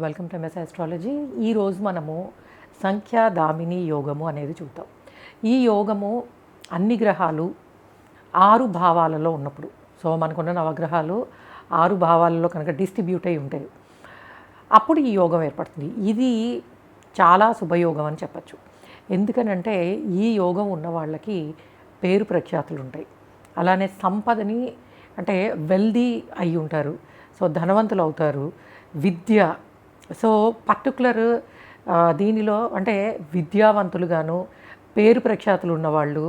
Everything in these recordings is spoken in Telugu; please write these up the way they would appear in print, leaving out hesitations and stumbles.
Welcome to MS astrology. ఈరోజు మనము సంఖ్యాదామిని యోగము అనేది చూద్దాం. ఈ యోగము అన్ని గ్రహాలు 6 భావాలలో ఉన్నప్పుడు, సో మనకున్న నవగ్రహాలు 6 భావాలలో కనుక డిస్ట్రిబ్యూట్ అయి ఉంటాయి, అప్పుడు ఈ యోగం ఏర్పడుతుంది. ఇది చాలా శుభయోగం అని చెప్పచ్చు. ఎందుకనంటే ఈ యోగం ఉన్న వాళ్ళకి పేరు ప్రఖ్యాతులు ఉంటాయి. అలానే సంపదని అంటే వెల్దీ అయి ఉంటారు, సో ధనవంతులు అవుతారు. విద్య, సో పర్టికులర్ దీనిలో అంటే విద్యావంతులుగాను పేరు ప్రఖ్యాతులు ఉన్నవాళ్ళు,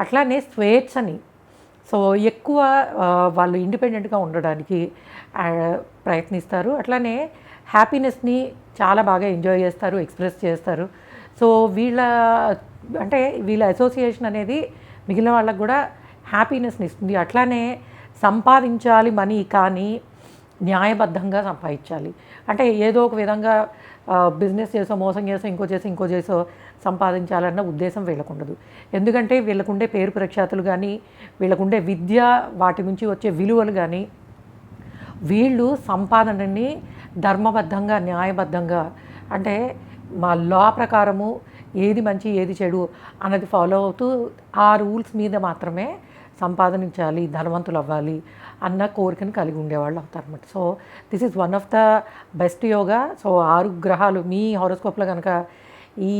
అట్లానే స్వేచ్ఛని, సో ఎక్కువ వాళ్ళు ఇండిపెండెంట్గా ఉండడానికి ప్రయత్నిస్తారు. అట్లానే హ్యాపీనెస్ని చాలా బాగా ఎంజాయ్ చేస్తారు, ఎక్స్ప్రెస్ చేస్తారు. సో వీళ్ళ అసోసియేషన్ అనేది మిగిలిన వాళ్ళకు కూడా హ్యాపీనెస్ని ఇస్తుంది. అట్లానే సంపాదించాలి మనీ, కానీ న్యాయబద్ధంగా సంపాదించాలి. అంటే ఏదో ఒక విధంగా బిజినెస్ చేసో, మోసం చేసో, ఇంకో చేసో సంపాదించాలన్న ఉద్దేశం వీళ్ళకుండదు. ఎందుకంటే వీళ్ళకుండే పేరు ప్రఖ్యాతులు కానీ, వీళ్ళకుండే విద్య, వాటి నుంచి వచ్చే విలువలు కానీ, వీళ్ళు సంపాదనని ధర్మబద్ధంగా, న్యాయబద్ధంగా, అంటే మా లా ప్రకారము ఏది మంచి ఏది చెడు అన్నది ఫాలో అవుతూ ఆ రూల్స్ మీద మాత్రమే సంపాదించాలి, ధనవంతులు అవ్వాలి అన్న కోరికను కలిగి ఉండేవాళ్ళు అవుతారన్నమాట. So this is one of the best yoga. So 6 గ్రహాలు మీ హారోస్కోప్లో కనుక ఈ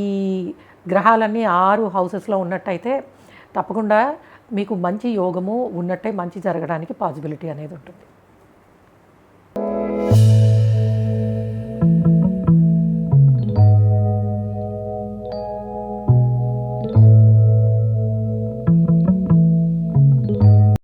గ్రహాలన్నీ 6 హౌసెస్లో ఉన్నట్టయితే తప్పకుండా మీకు మంచి యోగము ఉన్నట్టే మంచి జరగడానికి పాసిబిలిటీ అనేది ఉంటుంది.